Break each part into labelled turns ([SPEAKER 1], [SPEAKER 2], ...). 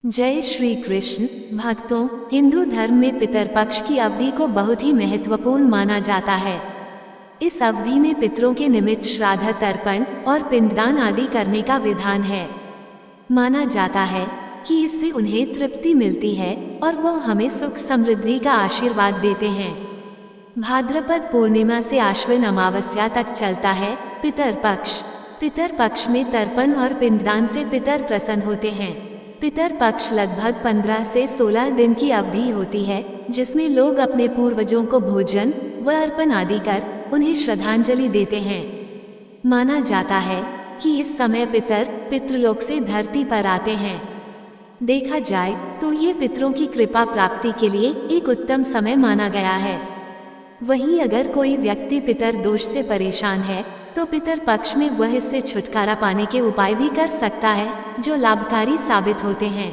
[SPEAKER 1] जय श्री कृष्ण। भक्तों, हिंदू धर्म में पितरपक्ष की अवधि को बहुत ही महत्वपूर्ण माना जाता है। इस अवधि में पितरों के निमित्त श्राद्ध, तर्पण और पिंडदान आदि करने का विधान है। माना जाता है कि इससे उन्हें तृप्ति मिलती है और वो हमें सुख समृद्धि का आशीर्वाद देते हैं। भाद्रपद पूर्णिमा से आश्विन अमावस्या तक चलता है पितरपक्ष। पितरपक्ष में तर्पण और पिंडदान से पितर प्रसन्न होते हैं। पितर पक्ष लगभग 15 से 16 दिन की अवधि होती है, जिसमें लोग अपने पूर्वजों को भोजन व अर्पण आदि कर उन्हें श्रद्धांजलि देते हैं। माना जाता है कि इस समय पितर पितृलोक से धरती पर आते हैं। देखा जाए तो ये पितरों की कृपा प्राप्ति के लिए एक उत्तम समय माना गया है। वहीं अगर कोई व्यक्ति पितर दोष से परेशान है तो पितर पक्ष में वह इससे छुटकारा पाने के उपाय भी कर सकता है, जो लाभकारी साबित होते हैं।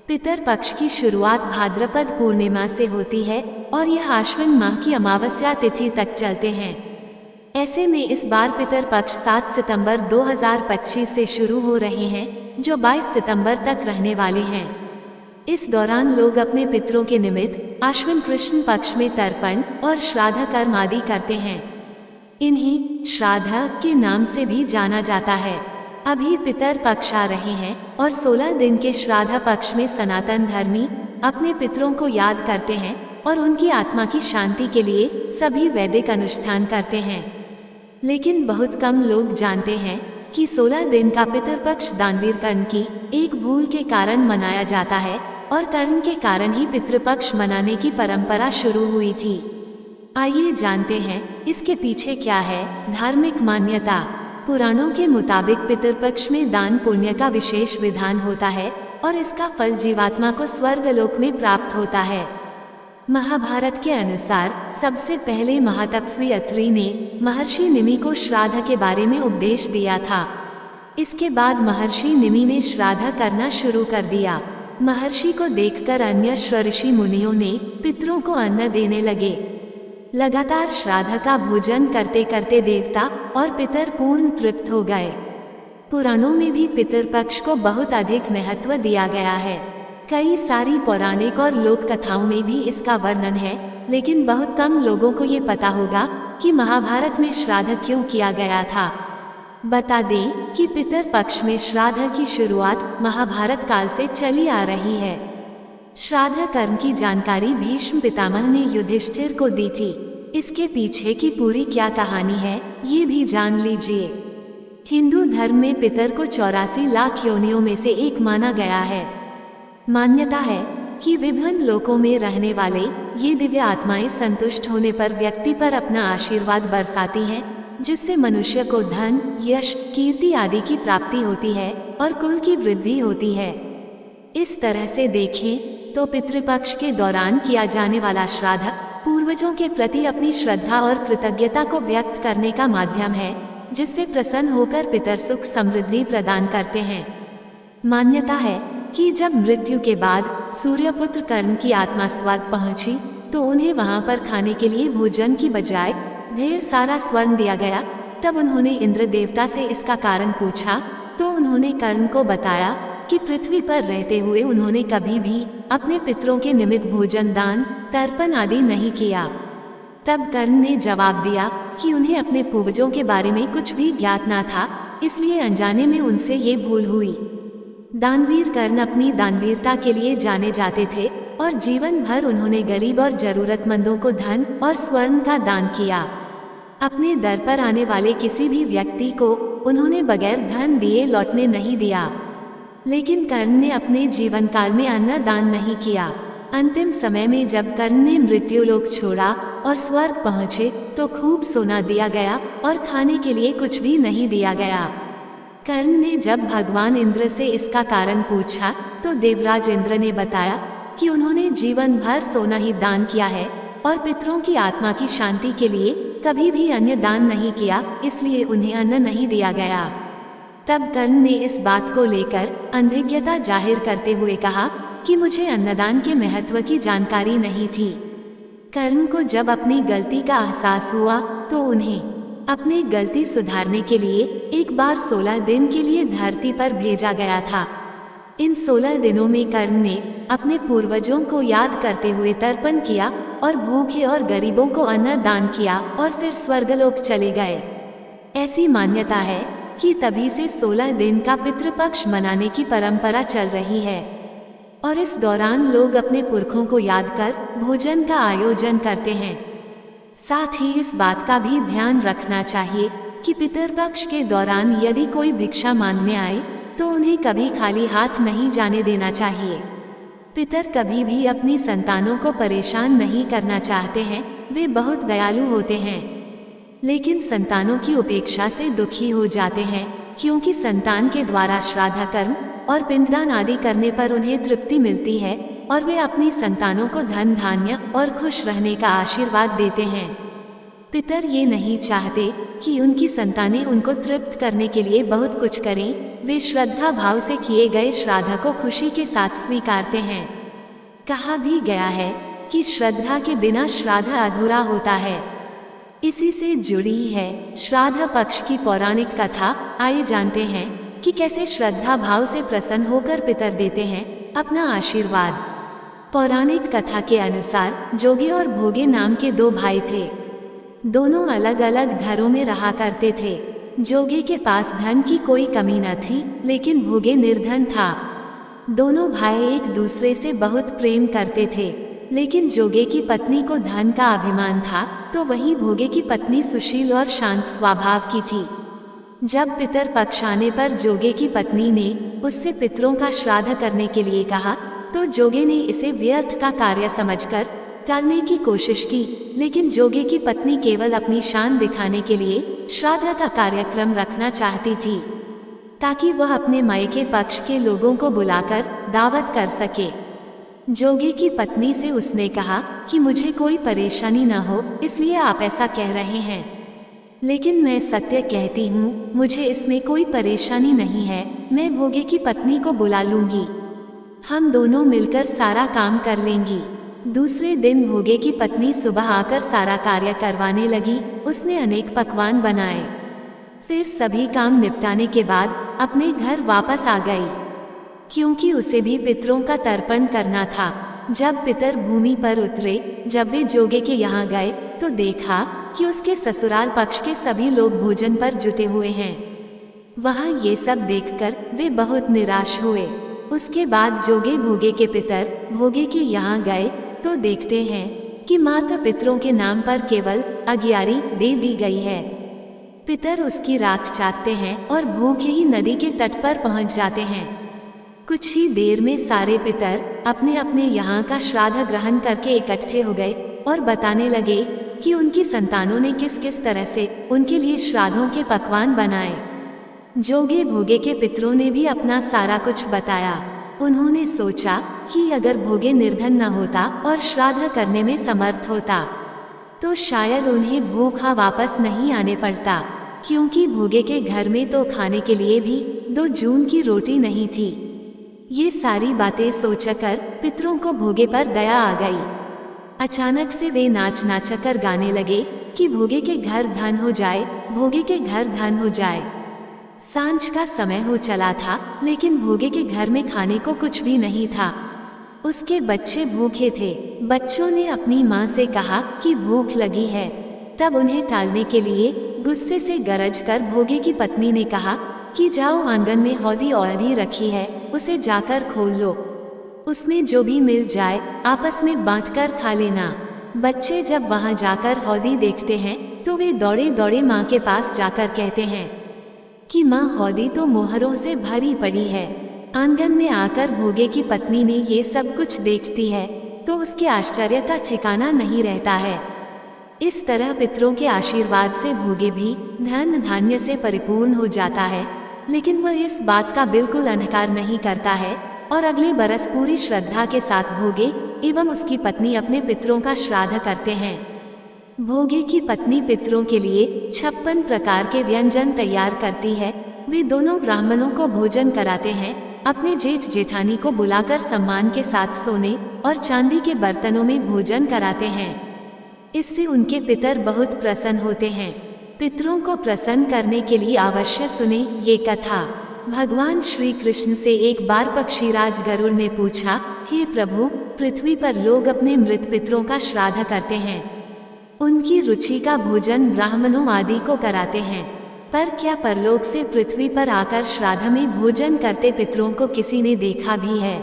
[SPEAKER 1] पितर पक्ष की शुरुआत भाद्रपद पूर्णिमा से होती है और यह आश्विन माह की अमावस्या तिथि तक चलते हैं। ऐसे में इस बार पितर पक्ष 7 सितंबर 2025 से शुरू हो रहे हैं, जो 22 सितंबर तक रहने वाले हैं। इस दौरान लोग अपने पितरों के निमित्त आश्विन कृष्ण पक्ष में तर्पण और श्राद्ध कर्म आदि करते हैं। इन्हीं श्राद्ध के नाम से भी जाना जाता है। अभी पितर पक्ष आ रहे हैं और 16 दिन के श्राद्ध पक्ष में सनातन धर्मी अपने पितरों को याद करते हैं और उनकी आत्मा की शांति के लिए सभी वैदिक अनुष्ठान करते हैं। लेकिन बहुत कम लोग जानते हैं कि 16 दिन का पितर पक्ष दानवीर कर्ण की एक भूल के कारण मनाया जाता है और कर्ण के कारण ही पितृपक्ष मनाने की परंपरा शुरू हुई थी। आइए जानते हैं इसके पीछे क्या है धार्मिक मान्यता। पुराणों के मुताबिक पितृपक्ष में दान पुण्य का विशेष विधान होता है और इसका फल जीवात्मा को स्वर्गलोक में प्राप्त होता है। महाभारत के अनुसार सबसे पहले महातपस्वी अत्रि ने महर्षि निमि को श्राद्ध के बारे में उपदेश दिया था। इसके बाद महर्षि निमि ने श्राद्ध करना शुरू कर दिया। महर्षि को देखकर अन्य ऋषि मुनियों ने पितरों को अन्न देने लगे। लगातार श्राद्ध का भोजन करते करते देवता और पितर पूर्ण तृप्त हो गए। पुराणों में भी पितृपक्ष को बहुत अधिक महत्व दिया गया है। कई सारी पौराणिक और लोक कथाओं में भी इसका वर्णन है, लेकिन बहुत कम लोगों को ये पता होगा कि महाभारत में श्राद्ध क्यों किया गया था। बता दें कि पितृपक्ष में श्राद्ध की शुरुआत महाभारत काल से चली आ रही है। श्राद्ध कर्म की जानकारी भीष्म पितामह ने युधिष्ठिर को दी थी। इसके पीछे की पूरी क्या कहानी है ये भी जान लीजिए। हिंदू धर्म में पितर को 84 लाख योनियों में से एक माना गया है। मान्यता है कि विभिन्न लोकों में रहने वाले ये दिव्य आत्माएं संतुष्ट होने पर व्यक्ति पर अपना आशीर्वाद बरसाती हैं, जिससे मनुष्य को धन, यश, कीर्ति आदि की प्राप्ति होती है और कुल की वृद्धि होती है। इस तरह से देखें तो पितृपक्ष के दौरान किया जाने वाला श्राद्ध पूर्वजों के प्रति अपनी श्रद्धा और कृतज्ञता को व्यक्त करने का माध्यम है, जिससे प्रसन्न होकर पितर सुख समृद्धि प्रदान करते हैं। मान्यता है कि जब मृत्यु के बाद सूर्यपुत्र कर्ण की आत्मा स्वर्ग पहुंची तो उन्हें वहां पर खाने के लिए भोजन की बजाय ढेर सारा स्वर्ण दिया गया। तब उन्होंने इंद्र देवता से इसका कारण पूछा तो उन्होंने कर्ण को बताया कि पृथ्वी पर रहते हुए उन्होंने कभी भी अपने पितरों के निमित्त भोजन, दान, तर्पण आदि नहीं किया। तब कर्ण ने जवाब दिया कि उन्हें अपने पूर्वजों के बारे में कुछ भी ज्ञात न था, इसलिए अनजाने में उनसे ये भूल हुई। दानवीर कर्ण अपनी दानवीरता के लिए जाने जाते थे और जीवन भर उन्होंने गरीब और जरूरतमंदों को धन और स्वर्ण का दान किया। अपने दर पर आने वाले किसी भी व्यक्ति को उन्होंने बगैर धन दिए लौटने नहीं दिया। लेकिन कर्ण ने अपने जीवन काल में अन्न दान नहीं किया। अंतिम समय में जब कर्ण ने मृत्युलोक छोड़ा और स्वर्ग पहुँचे तो खूब सोना दिया गया और खाने के लिए कुछ भी नहीं दिया गया। कर्ण ने जब भगवान इंद्र से इसका कारण पूछा तो देवराज इंद्र ने बताया कि उन्होंने जीवन भर सोना ही दान किया है और पितरों की आत्मा की शांति के लिए कभी भी अन्न दान नहीं किया, इसलिए उन्हें अन्न नहीं दिया गया। तब कर्ण ने इस बात को लेकर अनभिज्ञता जाहिर करते हुए कहा कि मुझे अन्नदान के महत्व की जानकारी नहीं थी। कर्ण को जब अपनी गलती का एहसास हुआ तो उन्हें अपनी गलती सुधारने के लिए एक बार 16 दिन के लिए धरती पर भेजा गया था। इन 16 दिनों में कर्ण ने अपने पूर्वजों को याद करते हुए तर्पण किया और भूखे और गरीबों को अन्न दान किया और फिर स्वर्गलोक चले गए। ऐसी मान्यता है कि तभी से 16 दिन का पितृपक्ष मनाने की परंपरा चल रही है और इस दौरान लोग अपने पुरखों को याद कर भोजन का आयोजन करते हैं। साथ ही इस बात का भी ध्यान रखना चाहिए कि पितृपक्ष के दौरान यदि कोई भिक्षा मांगने आए तो उन्हें कभी खाली हाथ नहीं जाने देना चाहिए। पितर कभी भी अपनी संतानों को परेशान नहीं करना चाहते हैं, वे बहुत दयालु होते हैं, लेकिन संतानों की उपेक्षा से दुखी हो जाते हैं क्योंकि संतान के द्वारा श्राद्ध कर्म और पिंडदान आदि करने पर उन्हें तृप्ति मिलती है और वे अपनी संतानों को धन धान्य और खुश रहने का आशीर्वाद देते हैं। पितर ये नहीं चाहते कि उनकी संतानें उनको तृप्त करने के लिए बहुत कुछ करें, वे श्रद्धा भाव से किए गए श्राद्ध को खुशी के साथ स्वीकारते हैं। कहा भी गया है कि श्रद्धा के बिना श्राद्ध अधूरा होता है। इसी से जुड़ी है श्राद्ध पक्ष की पौराणिक कथा। आइए जानते हैं कि कैसे श्रद्धा भाव से प्रसन्न होकर पितर देते हैं अपना आशीर्वाद। पौराणिक कथा के अनुसार जोगे और भोगे नाम के 2 भाई थे। दोनों अलग अलग घरों में रहा करते थे। जोगे के पास धन की कोई कमी न थी, लेकिन भोगे निर्धन था। दोनों भाई एक दूसरे से बहुत प्रेम करते थे, लेकिन जोगे की पत्नी को धन का अभिमान था, तो वहीं भोगे की पत्नी सुशील और शांत स्वभाव की थी। जब पितर पक्ष आने पर जोगे की पत्नी ने उससे पितरों का श्राद्ध करने के लिए कहा, तो जोगे ने इसे व्यर्थ का कार्य समझकर टालने की कोशिश की, लेकिन जोगे की पत्नी केवल अपनी शान दिखाने के लिए श्राद्ध का कार्यक्रम रखना चाहती थी, ताकि वह अपने मायके पक्ष के लोगों को बुलाकर दावत कर सके। जोगे की पत्नी से उसने कहा कि मुझे कोई परेशानी न हो, इसलिए आप ऐसा कह रहे हैं, लेकिन मैं सत्य कहती हूँ, मुझे इसमें कोई परेशानी नहीं है। मैं भोगे की पत्नी को बुला लूंगी, हम दोनों मिलकर सारा काम कर लेंगी। दूसरे दिन भोगे की पत्नी सुबह आकर सारा कार्य करवाने लगी। उसने अनेक पकवान बनाए, फिर सभी काम निपटाने के बाद अपने घर वापस आ गई, क्योंकि उसे भी पितरों का तर्पण करना था। जब पितर भूमि पर उतरे, जब वे जोगे के यहाँ गए, तो देखा कि उसके ससुराल पक्ष के सभी लोग भोजन पर जुटे हुए हैं। वहाँ ये सब देखकर वे बहुत निराश हुए। उसके बाद जोगे भोगे के पितर भोगे के यहाँ गए, तो देखते हैं कि मात्र पितरों के नाम पर केवल अगियारी दे दी गई है। पितर उसकी राख चाटते हैं और भूखे ही नदी के तट पर पहुंच जाते हैं। कुछ ही देर में सारे पितर अपने अपने यहाँ का श्राद्ध ग्रहण करके इकट्ठे हो गए और बताने लगे कि उनकी संतानों ने किस किस तरह से उनके लिए श्राद्धों के पकवान बनाए। जोगे भोगे के पितरों ने भी अपना सारा कुछ बताया। उन्होंने सोचा कि अगर भोगे निर्धन न होता और श्राद्ध करने में समर्थ होता, तो शायद उन्हें भूखा वापस नहीं आने पड़ता, क्योंकि भोगे के घर में तो खाने के लिए भी 2 जून की रोटी नहीं थी। ये सारी बातें सोचकर पितरों को भोगे पर दया आ गई। अचानक से वे नाच नाचकर गाने लगे कि भोगे के घर धन हो जाए, भोगे के घर धन हो जाए। सांझ का समय हो चला था, लेकिन भोगे के घर में खाने को कुछ भी नहीं था। उसके बच्चे भूखे थे। बच्चों ने अपनी माँ से कहा कि भूख लगी है। तब उन्हें टालने के लिए गुस्से से गरज कर भोगे की पत्नी ने कहा कि जाओ, आंगन में हौदी औधी रखी है, उसे जाकर खोल लो, उसमें जो भी मिल जाए आपस में बांटकर खा लेना। बच्चे जब वहां जाकर हौदी देखते हैं तो वे दौड़े दौड़े माँ के पास जाकर कहते हैं कि माँ, हौदी तो मोहरों से भरी पड़ी है। आंगन में आकर भोगे की पत्नी ने ये सब कुछ देखती है तो उसके आश्चर्य का ठिकाना नहीं रहता है। इस तरह पितरों के आशीर्वाद से भोगे भी धन धान्य से परिपूर्ण हो जाता है, लेकिन वह इस बात का बिल्कुल अनकार नहीं करता है और अगले बरस पूरी श्रद्धा के साथ भोगे एवं उसकी पत्नी अपने पितरों का श्राद्ध करते हैं। भोगे की पत्नी पितरों के लिए 56 प्रकार के व्यंजन तैयार करती है। वे दोनों ब्राह्मणों को भोजन कराते हैं, अपने जेठ जेठानी को बुलाकर सम्मान के साथ सोने और चांदी के बर्तनों में भोजन कराते हैं। इससे उनके पितर बहुत प्रसन्न होते हैं। पितरों को प्रसन्न करने के लिए अवश्य सुने ये कथा। भगवान श्री कृष्ण से एक बार पक्षीराज गरुड़ ने पूछा, हे प्रभु, पृथ्वी पर लोग अपने मृत पितरों का श्राद्ध करते हैं। उनकी रुचि का भोजन ब्राह्मणों आदि को कराते हैं, पर क्या परलोक से पृथ्वी पर आकर श्राद्ध में भोजन करते पितरों को किसी ने देखा भी है?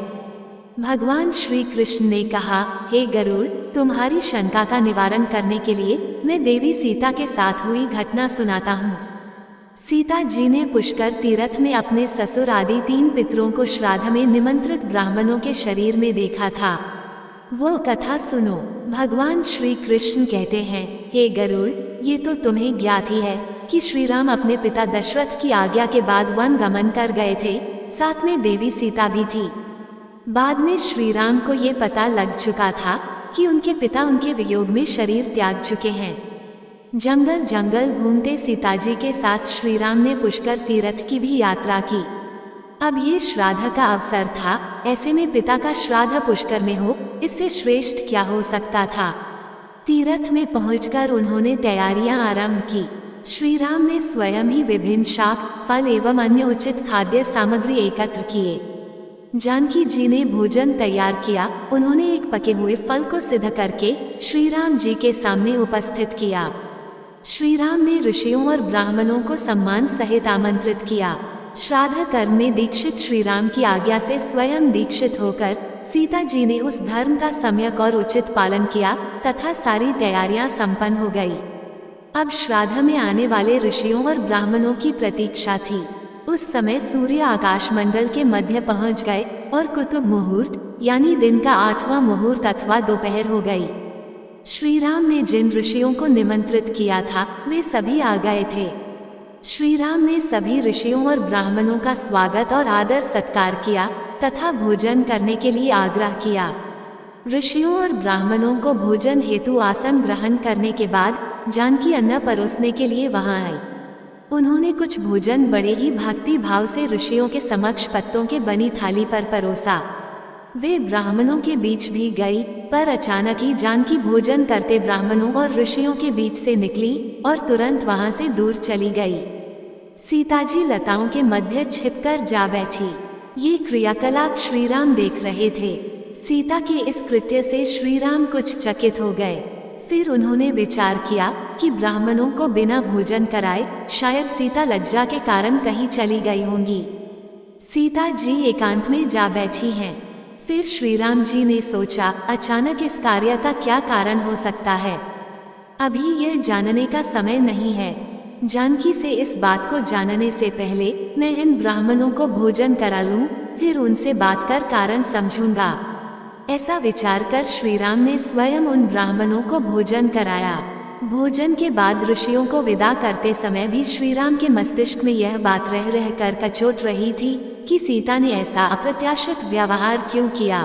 [SPEAKER 1] भगवान श्री कृष्ण ने कहा, हे गरुड़, तुम्हारी शंका का निवारण करने के लिए मैं देवी सीता के साथ हुई घटना सुनाता हूँ। सीता जी ने पुष्कर तीर्थ में अपने ससुर आदि 3 पितरों को श्राद्ध में निमंत्रित ब्राह्मणों के शरीर में देखा था। वो कथा सुनो। भगवान श्री कृष्ण कहते हैं, हे गरुड़, ये तो तुम्हें ज्ञात ही है कि श्री राम अपने पिता दशरथ की आज्ञा के बाद वन गमन कर गए थे, साथ में देवी सीता भी थी। बाद में श्री राम को ये पता लग चुका था कि उनके पिता उनके वियोग में शरीर त्याग चुके हैं। जंगल जंगल घूमते सीता जी के साथ श्री राम ने पुष्कर तीर्थ की भी यात्रा की। अब ये श्राद्ध का अवसर था, ऐसे में पिता का श्राद्ध पुष्कर में हो, इससे श्रेष्ठ क्या हो सकता था। तीर्थ में पहुंचकर उन्होंने तैयारियां आरंभ की। श्री राम ने स्वयं ही विभिन्न शाक, फल एवं अन्य उचित खाद्य सामग्री एकत्र किए। जानकी जी ने भोजन तैयार किया। उन्होंने एक पके हुए फल को सिद्ध करके श्री राम जी के सामने उपस्थित किया। श्री राम ने ऋषियों और ब्राह्मणों को सम्मान सहित आमंत्रित किया। श्राद्ध कर्म में दीक्षित श्री राम की आज्ञा से स्वयं दीक्षित होकर सीता जी ने उस धर्म का सम्यक और उचित पालन किया तथा सारी तैयारियां संपन्न हो गई। अब श्राद्ध में आने वाले ऋषियों और ब्राह्मणों की प्रतीक्षा थी। उस समय सूर्य आकाश मंडल के मध्य पहुंच गए और कुतुब मुहूर्त यानी दिन का 8वां मुहूर्त अथवा दोपहर हो गई। श्री राम ने जिन ऋषियों को निमंत्रित किया था वे सभी आ गए थे। श्री राम ने सभी ऋषियों और ब्राह्मणों का स्वागत और आदर सत्कार किया तथा भोजन करने के लिए आग्रह किया। ऋषियों और ब्राह्मणों को भोजन हेतु आसन ग्रहण करने के बाद जानकी अन्न परोसने के लिए वहां आई। उन्होंने कुछ भोजन बड़े ही भक्ति भाव से ऋषियों के समक्ष पत्तों के बनी थाली पर परोसा। वे ब्राह्मणों के बीच भी गई, पर अचानक ही जानकी भोजन करते ब्राह्मणों और ऋषियों के बीच से निकली और तुरंत वहां से दूर चली गई। सीताजी लताओं के मध्य छिपकर जा बैठी। ये क्रियाकलाप श्री राम देख रहे थे। सीता के इस कृत्य से श्री राम कुछ चकित हो गए। फिर उन्होंने विचार किया कि ब्राह्मणों को बिना भोजन कराए शायद सीता लज्जा के कारण कहीं चली गई होंगी। सीता जी एकांत में जा बैठी हैं। फिर श्री राम जी ने सोचा, अचानक इस कार्य का क्या कारण हो सकता है। अभी यह जानने का समय नहीं है। जानकी से इस बात को जानने से पहले मैं इन ब्राह्मणों को भोजन करा लूं, फिर उनसे बात कर कारण समझूंगा। ऐसा विचार कर श्री राम ने स्वयं उन ब्राह्मणों को भोजन कराया। भोजन के बाद ऋषियों को विदा करते समय भी श्री राम के मस्तिष्क में यह बात रह रह कर कचोट रही थी कि सीता ने ऐसा अप्रत्याशित व्यवहार क्यों किया।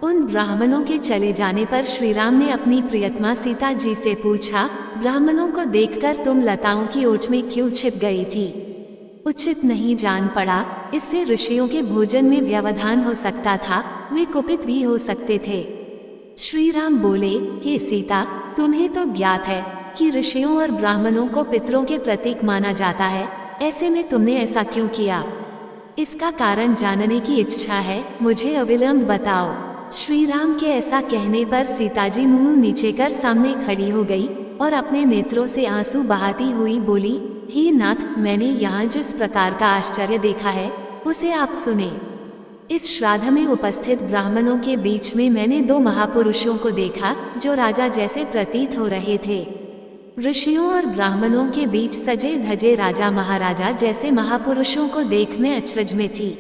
[SPEAKER 1] उन ब्राह्मणों के चले जाने पर श्री राम ने अपनी प्रियतमा सीता जी से पूछा, ब्राह्मणों को देखकर तुम लताओं की ओट में क्यों छिप गई थी? उचित नहीं जान पड़ा, इससे ऋषियों के भोजन में व्यवधान हो सकता था, वे कुपित भी हो सकते थे। श्री राम बोले, हे सीता, तुम्हें तो ज्ञात है कि ऋषियों और ब्राह्मणों को पितरों के प्रतीक माना जाता है, ऐसे में तुमने ऐसा क्यों किया? इसका कारण जानने की इच्छा है, मुझे अविलंब बताओ। श्री राम के ऐसा कहने पर सीता जी मुंह नीचे कर सामने खड़ी हो गई और अपने नेत्रों से आंसू बहाती हुई बोली, हे नाथ, मैंने यहाँ जिस प्रकार का आश्चर्य देखा है उसे आप सुने। इस श्राद्ध में उपस्थित ब्राह्मणों के बीच में मैंने 2 महापुरुषों को देखा जो राजा जैसे प्रतीत हो रहे थे। ऋषियों और ब्राह्मणों के बीच सजे धजे राजा महाराजा जैसे महापुरुषों को देख मैं अचरज में थी।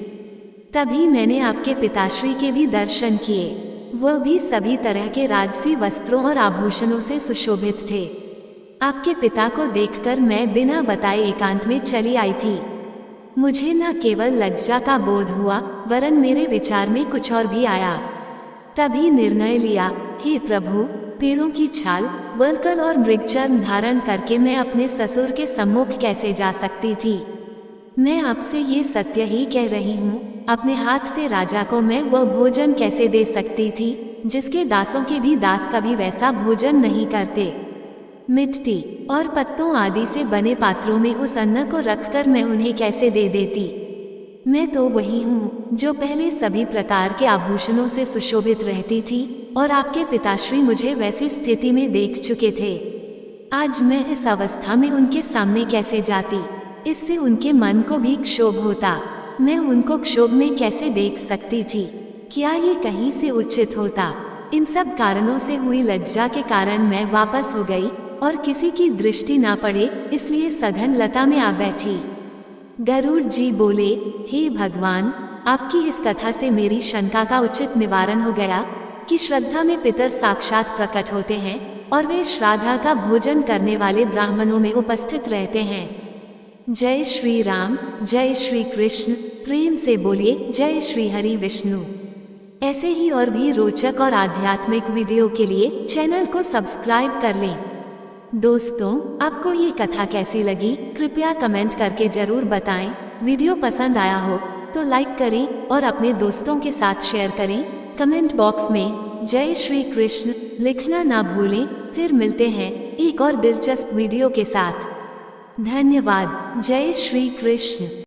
[SPEAKER 1] तभी मैंने आपके पिताश्री के भी दर्शन किए। वह भी सभी तरह के राजसी वस्त्रों और आभूषणों से सुशोभित थे। आपके पिता को देखकर मैं बिना बताए एकांत में चली आई थी। मुझे न केवल लज्जा का बोध हुआ, वरन मेरे विचार में कुछ और भी आया। तभी निर्णय लिया, हे प्रभु, पेड़ों की छाल, वल्कल और मृगचर्म धारण करके मैं अपने ससुर के सम्मुख कैसे जा सकती थी? मैं आपसे ये सत्य ही कह रही हूँ, अपने हाथ से राजा को मैं वह भोजन कैसे दे सकती थी जिसके दासों के भी दास कभी वैसा भोजन नहीं करते। मिट्टी और पत्तों आदि से बने पात्रों में उस अन्न को रखकर मैं उन्हें कैसे दे देती? मैं तो वही हूँ जो पहले सभी प्रकार के आभूषणों से सुशोभित रहती थी और आपके पिताश्री मुझे वैसी स्थिति में देख चुके थे। आज मैं इस अवस्था में उनके सामने कैसे जाती? इससे उनके मन को भी क्षोभ होता। मैं उनको क्षोभ में कैसे देख सकती थी? क्या ये कहीं से उचित होता? इन सब कारणों से हुई लज्जा के कारण मैं वापस हो गई और किसी की दृष्टि ना पड़े इसलिए सघन लता में आ बैठी। गरुड़ जी बोले, हे भगवान, आपकी इस कथा से मेरी शंका का उचित निवारण हो गया कि श्रद्धा में पितर साक्षात प्रकट होते हैं और वे श्राद्धा का भोजन करने वाले ब्राह्मणों में उपस्थित रहते हैं। जय श्री राम, जय श्री कृष्ण। प्रेम से बोलिए जय श्री हरि विष्णु। ऐसे ही और भी रोचक और आध्यात्मिक वीडियो के लिए चैनल को सब्सक्राइब कर लें। दोस्तों, आपको ये कथा कैसी लगी कृपया कमेंट करके जरूर बताएं। वीडियो पसंद आया हो तो लाइक करें और अपने दोस्तों के साथ शेयर करें। कमेंट बॉक्स में जय श्री कृष्ण लिखना ना भूलें। फिर मिलते हैं एक और दिलचस्प वीडियो के साथ। धन्यवाद। जय श्री कृष्ण।